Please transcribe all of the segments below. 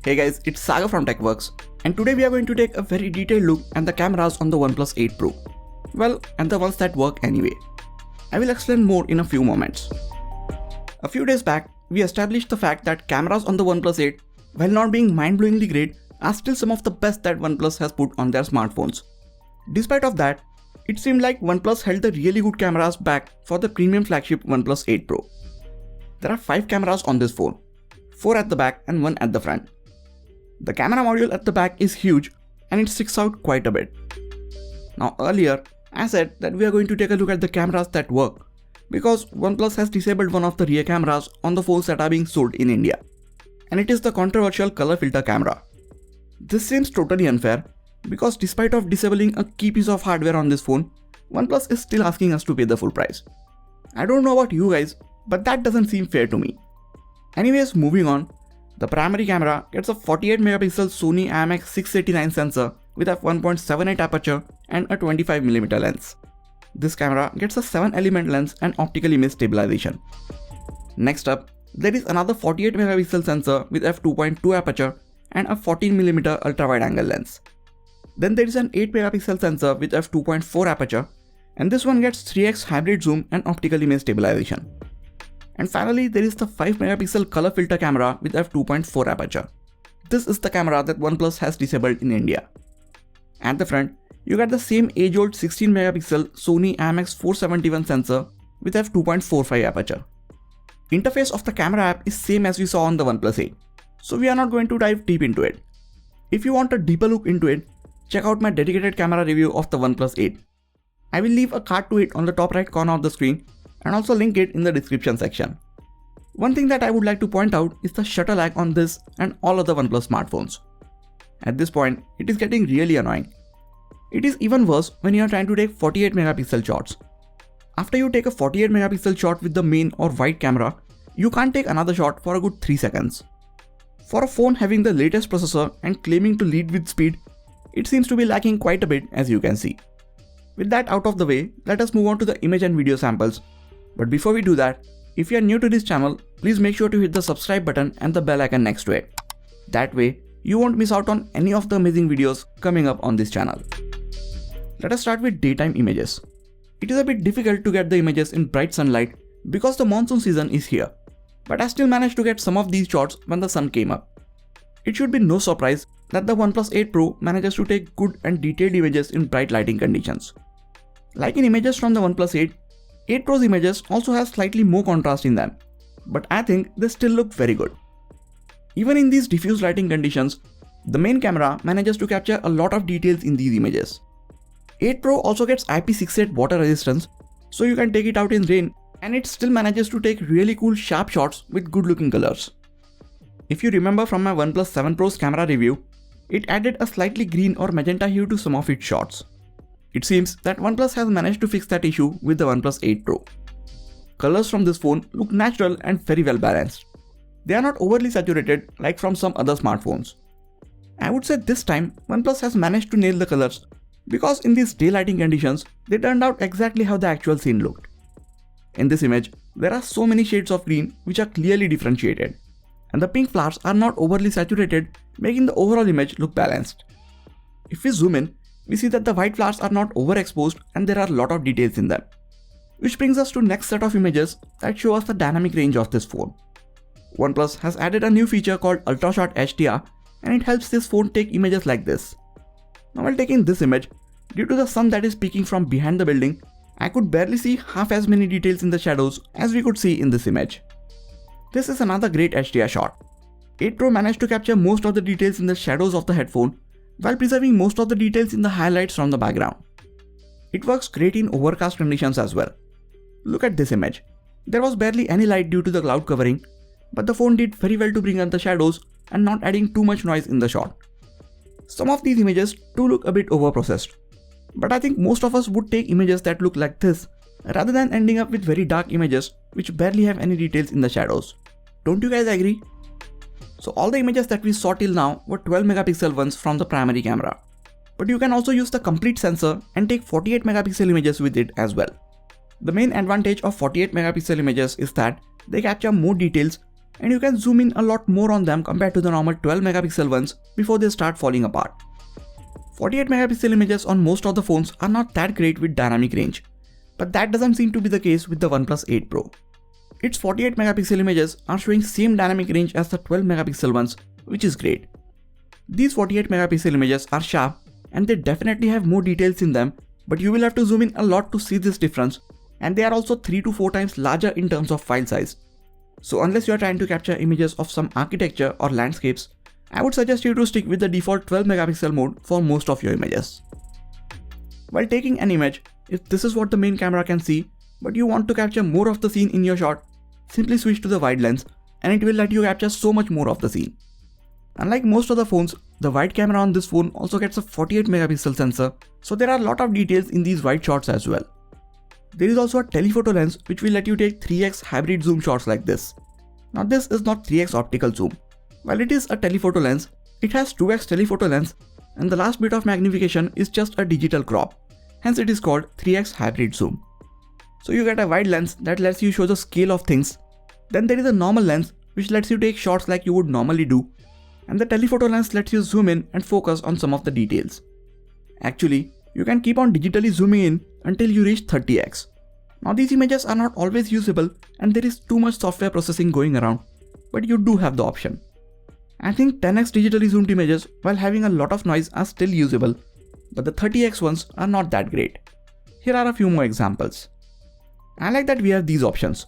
Hey guys, it's Saga from TechWorks, and today we are going to take a very detailed look at the cameras on the OnePlus 8 Pro. Well, and the ones that work anyway. I will explain more in a few moments. A few days back, we established the fact that cameras on the OnePlus 8, while not being mind-blowingly great, are still some of the best that OnePlus has put on their smartphones. Despite of that, it seemed like OnePlus held the really good cameras back for the premium flagship OnePlus 8 Pro. There are 5 cameras on this phone, 4 at the back and 1 at the front. The camera module at the back is huge and it sticks out quite a bit. Now earlier, I said that we are going to take a look at the cameras that work because OnePlus has disabled one of the rear cameras on the phones that are being sold in India. And it is the controversial color filter camera. This seems totally unfair because despite of disabling a key piece of hardware on this phone, OnePlus is still asking us to pay the full price. I don't know about you guys, but that doesn't seem fair to me. Anyways, moving on. The primary camera gets a 48MP Sony IMX689 sensor with f1.78 aperture and a 25mm lens. This camera gets a 7-element lens and optical image stabilization. Next up, there is another 48MP sensor with f2.2 aperture and a 14mm ultra-wide-angle lens. Then there is an 8MP sensor with f2.4 aperture, and this one gets 3x hybrid zoom and optical image stabilization. And finally, there is the 5MP color filter camera with f2.4 aperture. This is the camera that OnePlus has disabled in India. At the front, you get the same age-old 16MP Sony IMX471 sensor with f2.45 aperture. Interface of the camera app is same as we saw on the OnePlus 8, so we are not going to dive deep into it. If you want a deeper look into it, check out my dedicated camera review of the OnePlus 8. I will leave a card to it on the top right corner of the screen and also link it in the description section. One thing that I would like to point out is the shutter lag on this and all other OnePlus smartphones. At this point, it is getting really annoying. It is even worse when you are trying to take 48MP shots. After you take a 48MP shot with the main or wide camera, you can't take another shot for a good 3 seconds. For a phone having the latest processor and claiming to lead with speed, it seems to be lacking quite a bit, as you can see. With that out of the way, let us move on to the image and video samples. But before we do that, if you are new to this channel, please make sure to hit the subscribe button and the bell icon next to it. That way, you won't miss out on any of the amazing videos coming up on this channel. Let us start with daytime images. It is a bit difficult to get the images in bright sunlight because the monsoon season is here, but I still managed to get some of these shots when the sun came up. It should be no surprise that the OnePlus 8 Pro manages to take good and detailed images in bright lighting conditions. Like in images from the OnePlus 8 Pro's images also have slightly more contrast in them, but I think they still look very good. Even in these diffuse lighting conditions, the main camera manages to capture a lot of details in these images. 8 Pro also gets IP68 water resistance, so you can take it out in rain and it still manages to take really cool sharp shots with good looking colors. If you remember from my OnePlus 7 Pro's camera review, it added a slightly green or magenta hue to some of its shots. It seems that OnePlus has managed to fix that issue with the OnePlus 8 Pro. Colors from this phone look natural and very well balanced. They are not overly saturated like from some other smartphones. I would say this time OnePlus has managed to nail the colors because in these daylighting conditions, they turned out exactly how the actual scene looked. In this image, there are so many shades of green which are clearly differentiated, and the pink flowers are not overly saturated, making the overall image look balanced. If we zoom in, we see that the white flowers are not overexposed and there are a lot of details in them. Which brings us to next set of images that show us the dynamic range of this phone. OnePlus has added a new feature called Ultra Short HDR and it helps this phone take images like this. Now while taking this image, due to the sun that is peeking from behind the building, I could barely see half as many details in the shadows as we could see in this image. This is another great HDR shot. 8 Pro managed to capture most of the details in the shadows of the headphone while preserving most of the details in the highlights from the background. It works great in overcast conditions as well. Look at this image. There was barely any light due to the cloud covering, but the phone did very well to bring out the shadows and not adding too much noise in the shot. Some of these images do look a bit overprocessed, but I think most of us would take images that look like this rather than ending up with very dark images which barely have any details in the shadows. Don't you guys agree? So all the images that we saw till now were 12MP ones from the primary camera. But you can also use the complete sensor and take 48MP images with it as well. The main advantage of 48MP images is that they capture more details and you can zoom in a lot more on them compared to the normal 12 megapixel ones before they start falling apart. 48 megapixel images on most of the phones are not that great with dynamic range, but that doesn't seem to be the case with the OnePlus 8 Pro. Its 48 megapixel images are showing same dynamic range as the 12 megapixel ones, which is great. These 48 megapixel images are sharp and they definitely have more details in them, but you will have to zoom in a lot to see this difference, and they are also 3 to 4 times larger in terms of file size. So unless you are trying to capture images of some architecture or landscapes, I would suggest you to stick with the default 12 megapixel mode for most of your images. While taking an image, if this is what the main camera can see, but you want to capture more of the scene in your shot, simply switch to the wide lens and it will let you capture so much more of the scene. Unlike most of the phones, the wide camera on this phone also gets a 48 megapixel sensor, so there are a lot of details in these wide shots as well. There is also a telephoto lens which will let you take 3x hybrid zoom shots like this. Now this is not 3x optical zoom. While it is a telephoto lens, it has 2x telephoto lens and the last bit of magnification is just a digital crop. Hence it is called 3x hybrid zoom. So you get a wide lens that lets you show the scale of things. Then there is a normal lens which lets you take shots like you would normally do. And the telephoto lens lets you zoom in and focus on some of the details. Actually, you can keep on digitally zooming in until you reach 30x. Now these images are not always usable and there is too much software processing going around, but you do have the option. I think 10x digitally zoomed images while having a lot of noise are still usable, but the 30x ones are not that great. Here are a few more examples. I like that we have these options,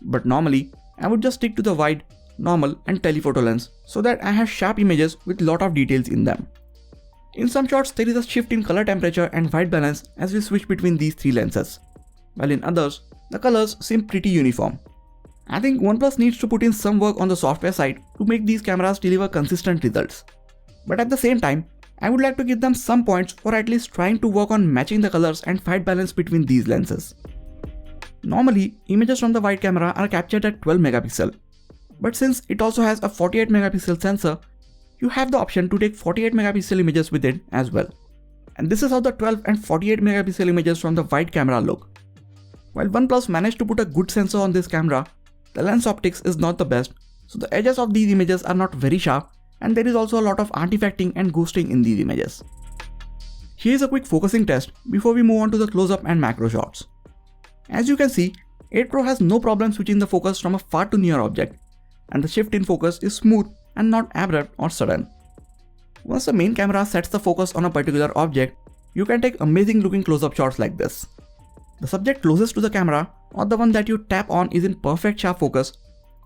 but normally I would just stick to the wide, normal and telephoto lens so that I have sharp images with lot of details in them. In some shots there is a shift in color temperature and white balance as we switch between these three lenses, while in others the colors seem pretty uniform. I think OnePlus needs to put in some work on the software side to make these cameras deliver consistent results. But at the same time, I would like to give them some points for at least trying to work on matching the colors and white balance between these lenses. Normally, images from the wide camera are captured at 12 megapixel. But since it also has a 48 megapixel sensor, you have the option to take 48 megapixel images with it as well. And this is how the 12 and 48 megapixel images from the wide camera look. While OnePlus managed to put a good sensor on this camera, the lens optics is not the best, so the edges of these images are not very sharp and there is also a lot of artifacting and ghosting in these images. Here is a quick focusing test before we move on to the close-up and macro shots. As you can see, 8 Pro has no problem switching the focus from a far to near object, and the shift in focus is smooth and not abrupt or sudden. Once the main camera sets the focus on a particular object, you can take amazing looking close-up shots like this. The subject closest to the camera or the one that you tap on is in perfect sharp focus,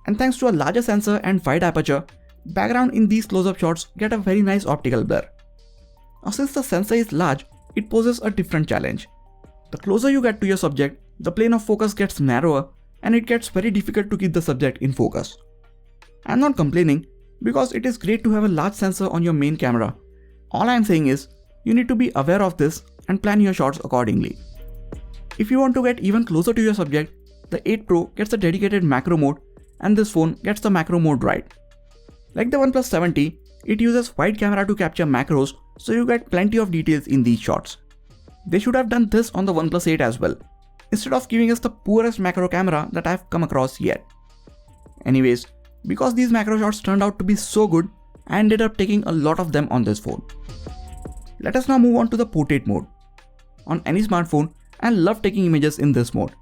and thanks to a larger sensor and wide aperture, background in these close-up shots get a very nice optical blur. Now since the sensor is large, it poses a different challenge. The closer you get to your subject, the plane of focus gets narrower and it gets very difficult to keep the subject in focus. I am not complaining because it is great to have a large sensor on your main camera. All I am saying is, you need to be aware of this and plan your shots accordingly. If you want to get even closer to your subject, the 8 Pro gets a dedicated macro mode and this phone gets the macro mode right. Like the OnePlus 7T, it uses wide camera to capture macros, so you get plenty of details in these shots. They should have done this on the OnePlus 8 as well, instead of giving us the poorest macro camera that I have come across yet. Anyways, because these macro shots turned out to be so good, I ended up taking a lot of them on this phone. Let us now move on to the portrait mode. On any smartphone, I love taking images in this mode.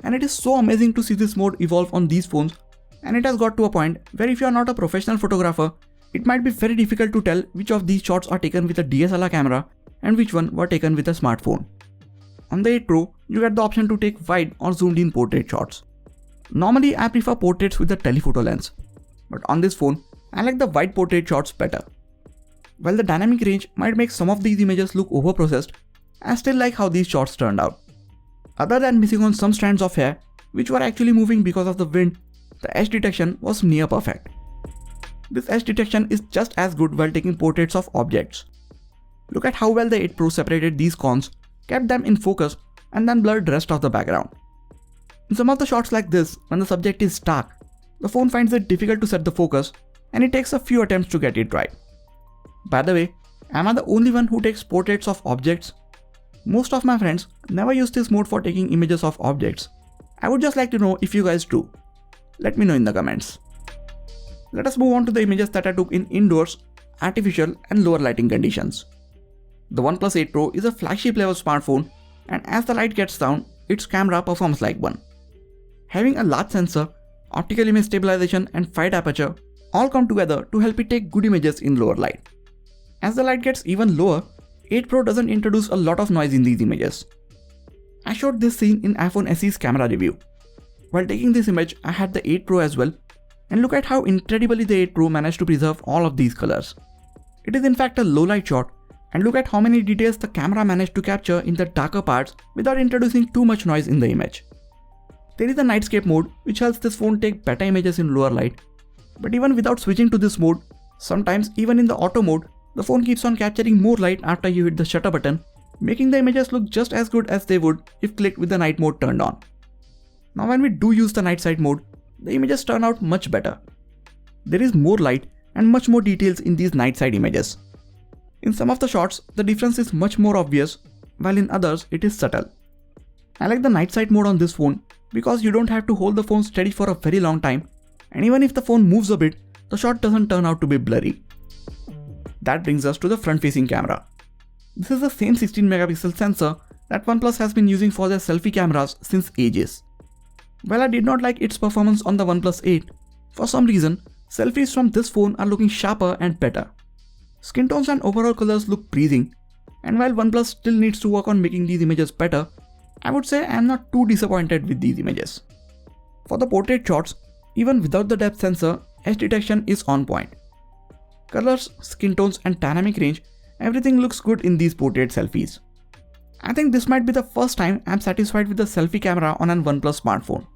And it is so amazing to see this mode evolve on these phones, and it has got to a point where if you are not a professional photographer, it might be very difficult to tell which of these shots are taken with a DSLR camera and which one were taken with a smartphone. On the 8 Pro, you get the option to take wide or zoomed in portrait shots. Normally I prefer portraits with the telephoto lens, but on this phone, I like the wide portrait shots better. While the dynamic range might make some of these images look overprocessed, I still like how these shots turned out. Other than missing on some strands of hair, which were actually moving because of the wind, the edge detection was near perfect. This edge detection is just as good while taking portraits of objects. Look at how well the 8 Pro separated these cones, kept them in focus, and then blurred the rest of the background. In some of the shots like this, when the subject is dark, the phone finds it difficult to set the focus, and it takes a few attempts to get it right. By the way, am I the only one who takes portraits of objects? Most of my friends never use this mode for taking images of objects. I would just like to know if you guys do. Let me know in the comments. let us move on to the images that I took in indoors, artificial and lower lighting conditions. The OnePlus 8 Pro is a flagship level smartphone, and as the light gets down, its camera performs like one. Having a large sensor, optical image stabilization and wide aperture all come together to help it take good images in lower light. As the light gets even lower, 8 Pro doesn't introduce a lot of noise in these images. I showed this scene in iPhone SE's camera review. While taking this image, I had the 8 Pro as well, and look at how incredibly the 8 Pro managed to preserve all of these colors. It is in fact a low light shot, and look at how many details the camera managed to capture in the darker parts without introducing too much noise in the image. There is a nightscape mode which helps this phone take better images in lower light, but even without switching to this mode, sometimes even in the auto mode, the phone keeps on capturing more light after you hit the shutter button, making the images look just as good as they would if clicked with the night mode turned on. Now when we do use the night side mode, the images turn out much better. There is more light and much more details in these night side images. In some of the shots, the difference is much more obvious, while in others it is subtle. I like the night side mode on this phone because you don't have to hold the phone steady for a very long time, and even if the phone moves a bit, the shot doesn't turn out to be blurry. That brings us to the front-facing camera. This is the same 16 megapixel sensor that OnePlus has been using for their selfie cameras since ages. While I did not like its performance on the OnePlus 8, for some reason, selfies from this phone are looking sharper and better. Skin tones and overall colors look pleasing, and while OnePlus still needs to work on making these images better, I would say I am not too disappointed with these images. For the portrait shots, even without the depth sensor, edge detection is on point. Colors, skin tones and dynamic range, everything looks good in these portrait selfies. I think this might be the first time I am satisfied with the selfie camera on an OnePlus smartphone.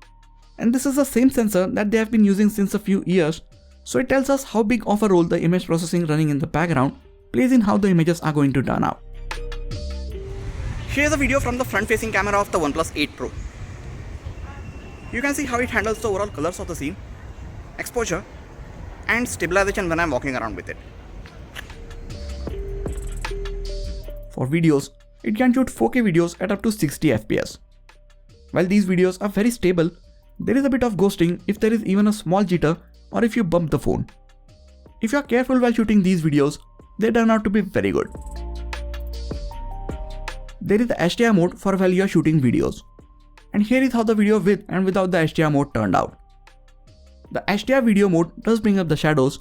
And this is the same sensor that they have been using since a few years, so it tells us how big of a role the image processing running in the background plays in how the images are going to turn out. Here's a video from the front-facing camera of the OnePlus 8 Pro. You can see how it handles the overall colors of the scene, exposure, and stabilization when I'm walking around with it. For videos, it can shoot 4K videos at up to 60 FPS. While these videos are very stable, there is a bit of ghosting if there is even a small jitter or if you bump the phone. If you are careful while shooting these videos, they turn out to be very good. There is the HDR mode for while you are shooting videos. And here is how the video with and without the HDR mode turned out. The HDR video mode does bring up the shadows,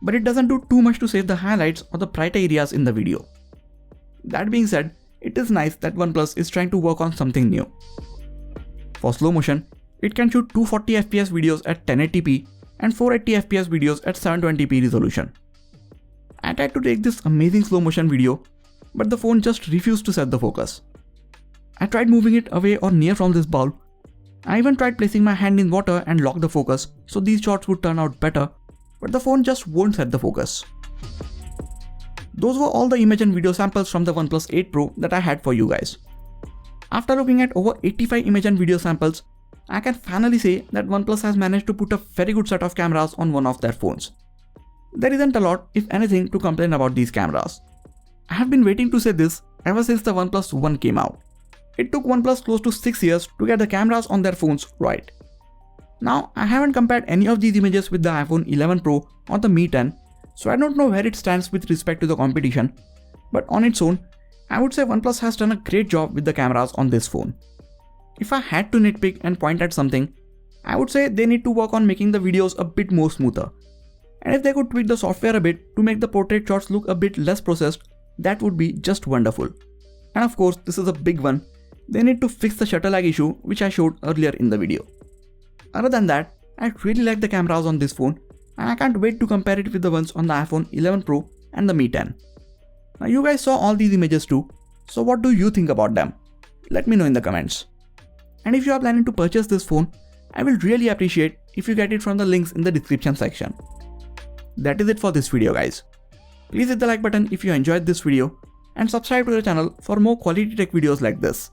but it doesn't do too much to save the highlights or the brighter areas in the video. That being said, it is nice that OnePlus is trying to work on something new. For slow motion, it can shoot 240 FPS videos at 1080p and 480 FPS videos at 720p resolution. I tried to take this amazing slow motion video, but the phone just refused to set the focus. I tried moving it away or near from this bowl. I even tried placing my hand in water and lock the focus so these shots would turn out better, but the phone just won't set the focus. Those were all the image and video samples from the OnePlus 8 Pro that I had for you guys. After looking at over 85 image and video samples, I can finally say that OnePlus has managed to put a very good set of cameras on one of their phones. There isn't a lot, if anything, to complain about these cameras. I have been waiting to say this ever since the OnePlus One came out. It took OnePlus close to 6 years to get the cameras on their phones right. Now, I haven't compared any of these images with the iPhone 11 Pro or the Mi 10, so I don't know where it stands with respect to the competition, but on its own, I would say OnePlus has done a great job with the cameras on this phone. If I had to nitpick and point at something, I would say they need to work on making the videos a bit more smoother. And if they could tweak the software a bit to make the portrait shots look a bit less processed, that would be just wonderful. And of course, this is a big one. They need to fix the shutter lag issue which I showed earlier in the video. Other than that, I really like the cameras on this phone and I can't wait to compare it with the ones on the iPhone 11 Pro and the Mi 10. Now you guys saw all these images too, so what do you think about them? Let me know in the comments. And if you are planning to purchase this phone, I will really appreciate if you get it from the links in the description section. That is it for this video guys. Please hit the like button if you enjoyed this video and subscribe to the channel for more quality tech videos like this.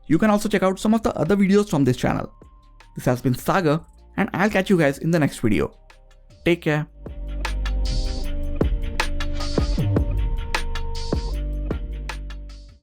You can also check out some of the other videos from this channel. This has been Sagar and I'll catch you guys in the next video. Take care.